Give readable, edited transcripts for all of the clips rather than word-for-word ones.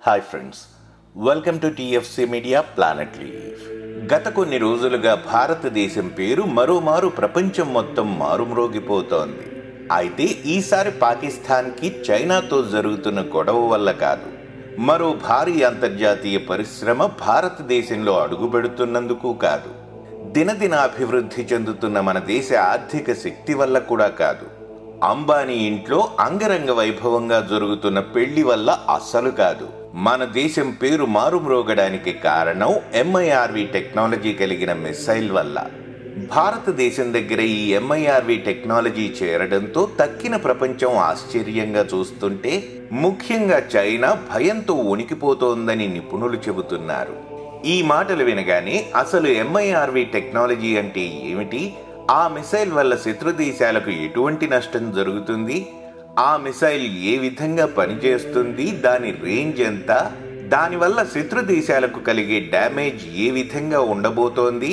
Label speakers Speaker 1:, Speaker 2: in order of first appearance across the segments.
Speaker 1: Hi friends, welcome to TFC media planet leave. గత కొన్ని రోజులుగా భారతదేశం పేరు మరోమారు ప్రపంచం మొత్తం మారుమ్రోగిపోతోంది. అయితే ఈసారి పాకిస్తాన్కి చైనాతో జరుగుతున్న గొడవ వల్ల కాదు, మరో భారీ అంతర్జాతీయ పరిశ్రమ భారతదేశంలో అడుగుపెడుతున్నందుకు కాదు, దినదిన అభివృద్ధి చెందుతున్న మన దేశ ఆర్థిక శక్తి వల్ల కూడా కాదు, అంబానీ ఇంట్లో అంగరంగ వైభవంగా జరుగుతున్న పెళ్లి వల్ల అస్సలు కాదు. మన దేశం పేరు మారుమ్రోగడానికి కారణం ఎంఐఆర్వి టెక్నాలజీ కలిగిన మిసైల్ వల్ల. భారతదేశం దగ్గర ఈ ఎంఐఆర్వి టెక్నాలజీ చేరడంతో తక్కిన ప్రపంచం ఆశ్చర్యంగా చూస్తుంటే, ముఖ్యంగా చైనా భయంతో వణికిపోతోందని నిపుణులు చెబుతున్నారు. ఈ మాటలు వినగానే అసలు ఎంఐఆర్వి టెక్నాలజీ అంటే ఏమిటి, ఆ మిసైల్ వల్ల శత్రు దేశాలకు ఎటువంటి నష్టం జరుగుతుంది, ఆ మిసైల్ ఏ విధంగా పనిచేస్తుంది, దాని రేంజ్ ఎంత, దానివల్ల శత్రు దేశాలకు కలిగే డ్యామేజ్ ఏ విధంగా ఉండబోతోంది,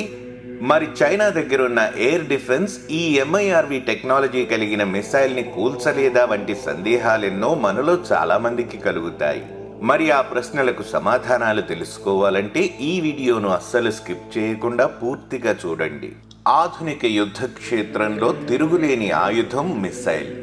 Speaker 1: మరి చైనా దగ్గరున్న ఎయిర్ డిఫెన్స్ ఈ ఎంఐఆర్వి టెక్నాలజీ కలిగిన మిసైల్ని కూల్చలేదా వంటి సందేహాలెన్నో మనలో చాలా మందికి కలుగుతాయి. మరి ఆ ప్రశ్నలకు సమాధానాలు తెలుసుకోవాలంటే ఈ వీడియోను అస్సలు స్కిప్ చేయకుండా పూర్తిగా చూడండి. ఆధునిక యుద్ధ క్షేత్రంలో తిరుగులేని ఆయుధం మిసైల్.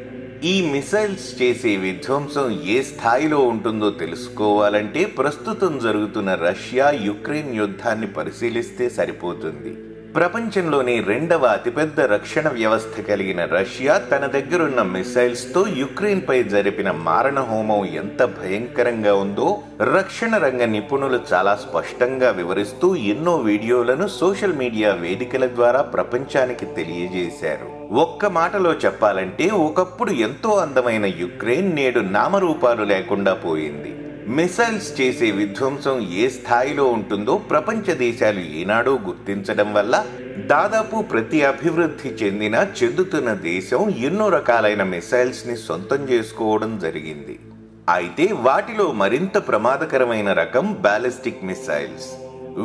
Speaker 1: ఈ మిసైల్స్ చేసే విధ్వంసం ఏ స్థాయిలో ఉంటుందో తెలుసుకోవాలంటే ప్రస్తుతం జరుగుతున్న రష్యా యుక్రెయిన్ యుద్ధాన్ని పరిశీలిస్తే సరిపోతుంది. ప్రపంచంలోని రెండవ అతిపెద్ద రక్షణ వ్యవస్థ కలిగిన రష్యా తన దగ్గరున్న మిసైల్స్ తో యుక్రెయిన్ పై జరిపిన మారణ హోమం ఎంత భయంకరంగా ఉందో రక్షణ రంగ నిపుణులు చాలా స్పష్టంగా వివరిస్తూ ఎన్నో వీడియోలను సోషల్ మీడియా వేదికల ద్వారా ప్రపంచానికి తెలియజేశారు. ఒక్క మాటలో చెప్పాలంటే, ఒకప్పుడు ఎంతో అందమైన యుక్రెయిన్ నేడు నామరూపాలు లేకుండా పోయింది. మిసైల్స్ చేసే విధ్వంసం ఏ స్థాయిలో ఉంటుందో ప్రపంచ దేశాలు ఈనాడో గుర్తించడం వల్ల దాదాపు ప్రతి అభివృద్ధి చెందుతున్న దేశం ఎన్నో రకాలైన మిసైల్స్ ని సొంతం చేసుకోవడం జరిగింది. అయితే వాటిలో మరింత ప్రమాదకరమైన రకం బాలిస్టిక్ మిసైల్స్.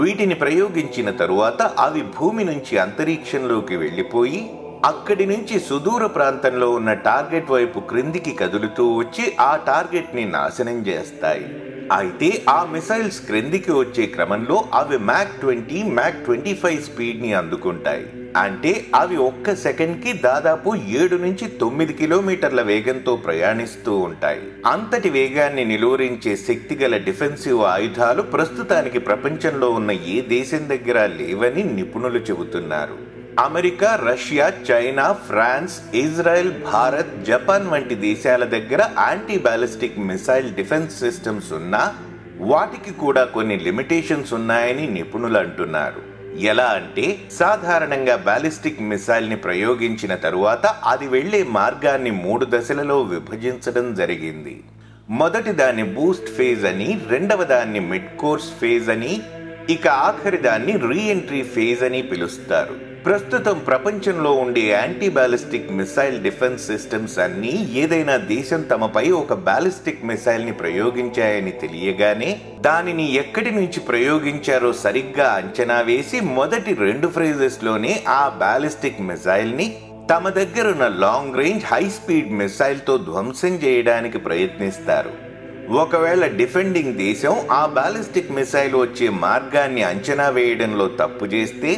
Speaker 1: వీటిని ప్రయోగించిన తరువాత అవి భూమి నుంచి అంతరిక్షంలోకి వెళ్లిపోయి అక్కడి నుంచి సుదూర ప్రాంతంలో ఉన్న టార్గెట్ వైపు క్రిందికి కదులుతూ వచ్చి ఆ టార్గెట్ ని నాశనం చేస్తాయి. అయితే ఆ మిసైల్స్ క్రిందికి వచ్చే క్రమంలో అవి మ్యాక్ 20, మ్యాక్ 25 స్పీడ్ ని అందుకుంటాయి. అంటే అవి ఒక్క సెకండ్ కి దాదాపు 7 నుంచి 9 కిలోమీటర్ల వేగంతో ప్రయాణిస్తూ ఉంటాయి. అంతటి వేగాన్ని నిలువరించే శక్తి గల డిఫెన్సివ్ ఆయుధాలు ప్రస్తుతానికి ప్రపంచంలో ఉన్న ఏ దేశం దగ్గర లేవని నిపుణులు చెబుతున్నారు. America, Russia, China, France, Israel, Bharat, Japan వంటి దేశాల దగ్గర anti ballistic missile defence systems ఉన్నా వాటికి కూడా కొన్ని లిమిటేషన్స్ ఉన్నాయని నిపుణులు అంటున్నారు. ఎలా అంటే, సాధారణంగా బాలిస్టిక్ మిసైల్ ని ప్రయోగించిన తరువాత అది వెళ్లే మార్గాన్ని 3 దశలలో విభజించడం జరిగింది. మొదటి దాన్ని బూస్ట్ ఫేజ్ అని, రెండవ దాన్ని మిడ్ కోర్స్ ఫేజ్ అని, ఇక ఆఖరి దాన్ని రీఎంట్రీ ఫేజ్ అని పిలుస్తారు. ప్రస్తుతం ప్రపంచంలో ఉండే anti ballistic missile defence systems అన్నీ ఏదైనా దేశం తమపై ఒక బాలిస్టిక్ మిసైల్ ని ప్రయోగించాయని తెలియగానే దానిని ఎక్కడి నుంచి ప్రయోగించారో సరిగ్గా అంచనా వేసి మొదటి 2 ఫేజెస్ లోనే ఆ బాలిస్టిక్ మిసైల్ ని తమ దగ్గరున్న long range high speed missile తో ధ్వంసం చేయడానికి ప్రయత్నిస్తారు. ఒకవేళ డిఫెండింగ్ దేశం ఆ బాలిస్టిక్ మిసైల్ వచ్చే మార్గాన్ని అంచనా వేయడంలో తప్పు చేస్తే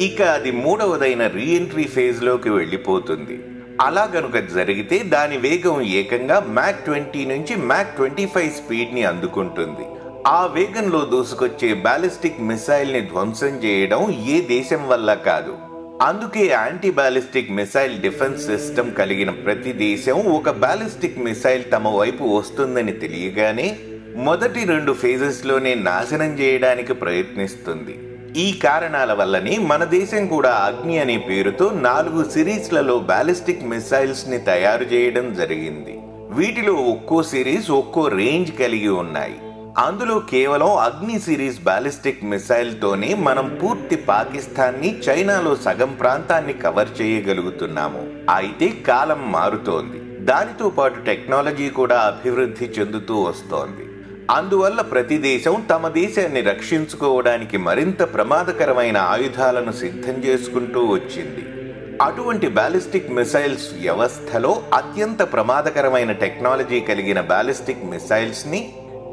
Speaker 1: ఇక అది 3వదైన రీఎంట్రీ ఫేజ్ లోకి వెళ్లిపోతుంది. అలా గనుక జరిగితే దాని వేగం ఏకంగా మ్యాక్ 20 నుంచి మ్యాక్ 25 స్పీడ్ ని అందుకుంటుంది. ఆ వేగంలో దూసుకొచ్చే బాలిస్టిక్ మిసైల్ ని ధ్వంసం చేయడం ఏ దేశం వల్ల కాదు. అందుకే anti ballistic missile defence system కలిగిన ప్రతి దేశం ఒక బాలిస్టిక్ మిసైల్ తమ వైపు వస్తుందని తెలియగానే మొదటి 2 ఫేజెస్ లోనే నాశనం చేయడానికి ప్రయత్నిస్తుంది. ఈ కారణాల వల్లనే మన దేశం కూడా అగ్ని అనే పేరుతో 4 సిరీస్లలో బాలిస్టిక్ మిసైల్స్ ని తయారు చేయడం జరిగింది. వీటిలో ఒక్కో సిరీస్ ఒక్కో రేంజ్ కలిగి ఉన్నాయి. అందులో కేవలం అగ్ని సిరీస్ బాలిస్టిక్ మిసైల్ తోనే మనం పూర్తి పాకిస్తాన్ ని, చైనాలో సగం ప్రాంతాన్ని కవర్ చేయగలుగుతున్నాము. అయితే కాలం మారుతోంది, దానితో పాటు టెక్నాలజీ కూడా అభివృద్ధి చెందుతూ వస్తోంది. అందువల్ల ప్రతి దేశం తమ దేశాన్ని రక్షించుకోవడానికి మరింత ప్రమాదకరమైన ఆయుధాలను సిద్ధం చేసుకుంటూ వచ్చింది. అటువంటి బాలిస్టిక్ మిసైల్స్ వ్యవస్థలో అత్యంత ప్రమాదకరమైన టెక్నాలజీ కలిగిన బాలిస్టిక్ మిసైల్స్ ని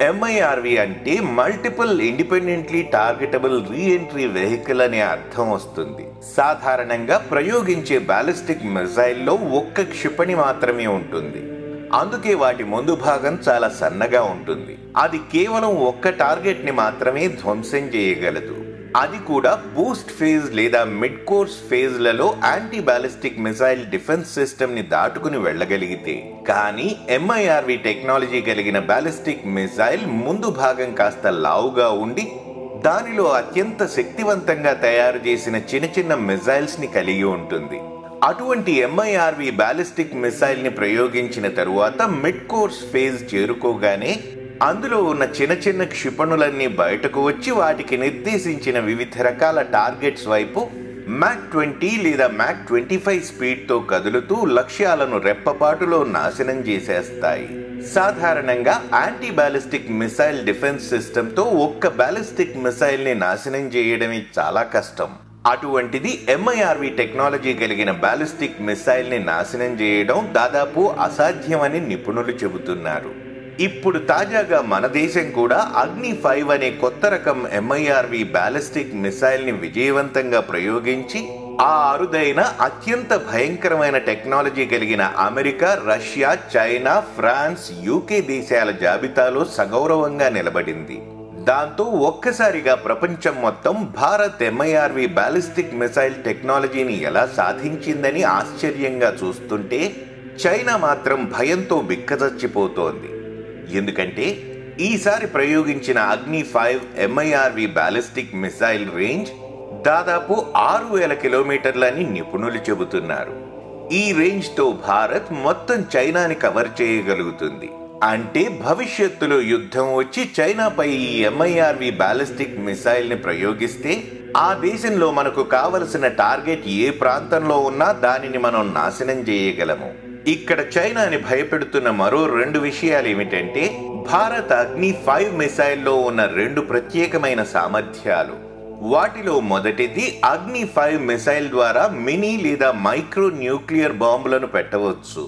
Speaker 1: MIRV అంటే multiple independently targetable reentry vehicle అనే అర్థం వస్తుంది. సాధారణంగా ప్రయోగించే బాలిస్టిక్ మిసైల్లో ఒక్క క్షిపణి మాత్రమే ఉంటుంది. అందుకే వాటి ముందు భాగం చాలా సన్నగా ఉంటుంది. అది కేవలం ఒక్క టార్గెట్ ని మాత్రమే ధ్వంసం చేయగలదు. అది కూడా బూస్ట్ ఫేజ్ లేదా మిడ్ కోర్స్ ఫేజ్ లలో anti ballistic missile defence system ని దాటుకుని వెళ్ళగలిగితే. కానీ MIRV టెక్నాలజీ కలిగిన బాలిస్టిక్ మిసైల్ ముందు భాగం కాస్త లావుగా ఉండి దానిలో అత్యంత శక్తివంతంగా తయారు చేసిన చిన్న చిన్న మిసైల్స్ ని కలిగి ఉంటుంది. అటువంటి MIRV బాలిస్టిక్ మిసైల్ ని ప్రయోగించిన తరువాత మిడ్ కోర్స్ ఫేజ్ చేరుకోగానే అందులో ఉన్న చిన్న చిన్న క్షిపణులన్నీ బయటకు వచ్చి వాటికి నిర్దేశించిన వివిధ రకాల టార్గెట్స్ వైపు మ్యాక్ 20 లేదా మ్యాక్ 25 స్పీడ్తో కదులుతూ లక్ష్యాలను రెప్పపాటులో నాశనం చేసేస్తాయి. సాధారణంగా యాంటీ బాలిస్టిక్ మిసైల్ డిఫెన్స్ సిస్టంతో ఒక్క బాలిస్టిక్ మిసైల్ ని నాశనం చేయడమే చాలా కష్టం. అటువంటిది MIRV టెక్నాలజీ కలిగిన బాలిస్టిక్ మిసైల్ ని నాశనం చేయడం దాదాపు అసాధ్యమని నిపుణులు చెబుతున్నారు. ఇప్పుడు తాజాగా మన దేశం కూడా అగ్ని 5 అనే కొత్త రకం MIRV బాలిస్టిక్ మిసైల్ ని విజయవంతంగా ప్రయోగించి ఆ అరుదైన అత్యంత భయంకరమైన టెక్నాలజీ కలిగిన America, Russia, China, France, UK దేశాల జాబితాలో సగౌరవంగా నిలబడింది. దాంతో ఒక్కసారిగా ప్రపంచం మొత్తం భారత్ MIRV బాలిస్టిక్ మిసైల్ టెక్నాలజీని ఎలా సాధించిందని ఆశ్చర్యంగా చూస్తుంటే చైనా మాత్రం భయంతో బిక్కచచ్చిపోతోంది. ఎందుకంటే ఈసారి ప్రయోగించిన అగ్ని 5 MIRV బాలిస్టిక్ మిసైల్ రేంజ్ దాదాపు 6000 కిలోమీటర్లని నిపుణులు చెబుతున్నారు. ఈ రేంజ్ తో భారత్ మొత్తం చైనాని కవర్ చేయగలుగుతుంది. అంటే భవిష్యత్తులో యుద్ధం వచ్చి చైనాపై ఈ MIRV బాలిస్టిక్ మిసైల్ ని ప్రయోగిస్తే ఆ దేశంలో మనకు కావలసిన టార్గెట్ ఏ ప్రాంతంలో ఉన్నా దానిని మనం నాశనం చేయగలము. ఇక్కడ చైనాని భయపెడుతున్న మరో 2 విషయాలు ఏమిటంటే భారత్ అగ్ని 5 మిసైల్లో ఉన్న 2 ప్రత్యేకమైన సామర్థ్యాలు. వాటిలో మొదటిది అగ్ని 5 మిసైల్ ద్వారా మినీ లేదా మైక్రో న్యూక్లియర్ బాంబులను పెట్టవచ్చు.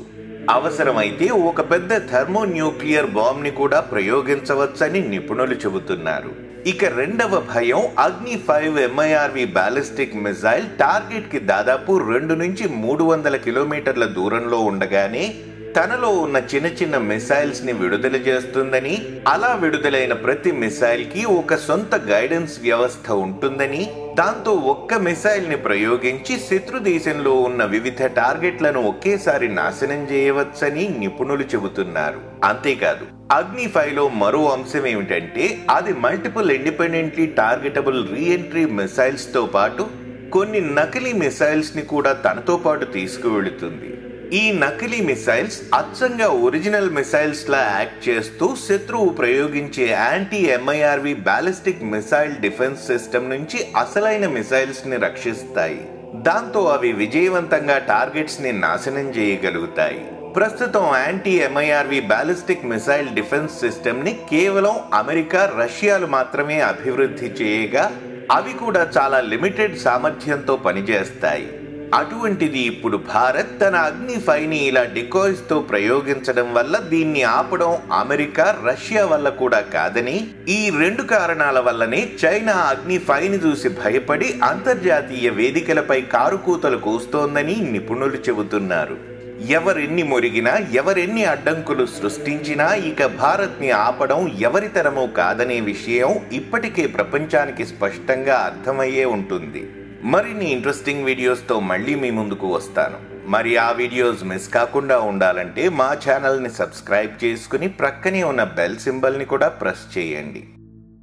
Speaker 1: అవసరమైతే ఒక పెద్ద థర్మో న్యూక్లియర్ బాంబ్ ని కూడా ప్రయోగించవచ్చని నిపుణులు చెబుతున్నారు. ఇక రెండవ భయం అగ్ని 5 MIRV బాలిస్టిక్ మిసైల్ టార్గెట్ కి దాదాపు 2 నుంచి 300 కిలోమీటర్ల దూరంలో ఉండగానే తనలో ఉన్న చిన్న చిన్న మిసైల్స్ ని విడుదల చేస్తుందని, అలా విడుదలైన ప్రతి మిసైల్ కి ఒక సొంత గైడెన్స్ వ్యవస్థ ఉంటుందని, దాంతో ఒక్క మిసైల్ ని ప్రయోగించి శత్రు దేశంలో ఉన్న వివిధ టార్గెట్లను ఒకేసారి నాశనం చేయవచ్చని నిపుణులు చెబుతున్నారు. అంతేకాదు అగ్ని 5లో మరో అంశం ఏమిటంటే అది multiple independently targetable reentry missiles తో పాటు కొన్ని నకిలీ మిసైల్స్ ని కూడా తనతో పాటు తీసుకువెళుతుంది. ఈ నకిలీ మిసైల్స్ అచ్చంగా ఒరిజినల్ మిసైల్స్ లా యాక్ట్ చేస్తూ శత్రువు ప్రయోగించే anti MIRV ballistic missile defence system నుంచి అసలైన మిసైల్స్ ని రక్షిస్తాయి. దాంతో అవి విజయవంతంగా టార్గెట్స్ ని నాశనం చేయగలుగుతాయి. ప్రస్తుతం anti MIRV ballistic missile defence system ని కేవలం అమెరికా, రష్యాలు మాత్రమే అభివృద్ధి చేయగా అవి కూడా చాలా లిమిటెడ్ సామర్థ్యంతో పనిచేస్తాయి. అటువంటిది ఇప్పుడు భారత్ తన అగ్ని 5ని ఇలా డికాయ్స్ తో ప్రయోగించడం వల్ల దీన్ని ఆపడం అమెరికా, రష్యా వల్ల కూడా కాదని, ఈ 2 కారణాల వల్లనే చైనా అగ్ని 5ని చూసి భయపడి అంతర్జాతీయ వేదికలపై కారుకూతలు కూస్తోందని నిపుణులు చెబుతున్నారు. ఎవరెన్ని మొరిగినా, ఎవరెన్ని అడ్డంకులు సృష్టించినా ఇక భారత్ ని ఆపడం ఎవరితరమూ కాదనే విషయం ఇప్పటికే ప్రపంచానికి స్పష్టంగా అర్థమయ్యే ఉంటుంది. మరిన్ని ఇంట్రెస్టింగ్ వీడియోస్తో మళ్ళీ మీ ముందుకు వస్తాను. మరి ఆ వీడియోస్ మిస్ కాకుండా ఉండాలంటే మా ఛానల్ని సబ్స్క్రైబ్ చేసుకుని ప్రక్కనే ఉన్న బెల్ సింబల్ని కూడా ప్రెస్ చేయండి.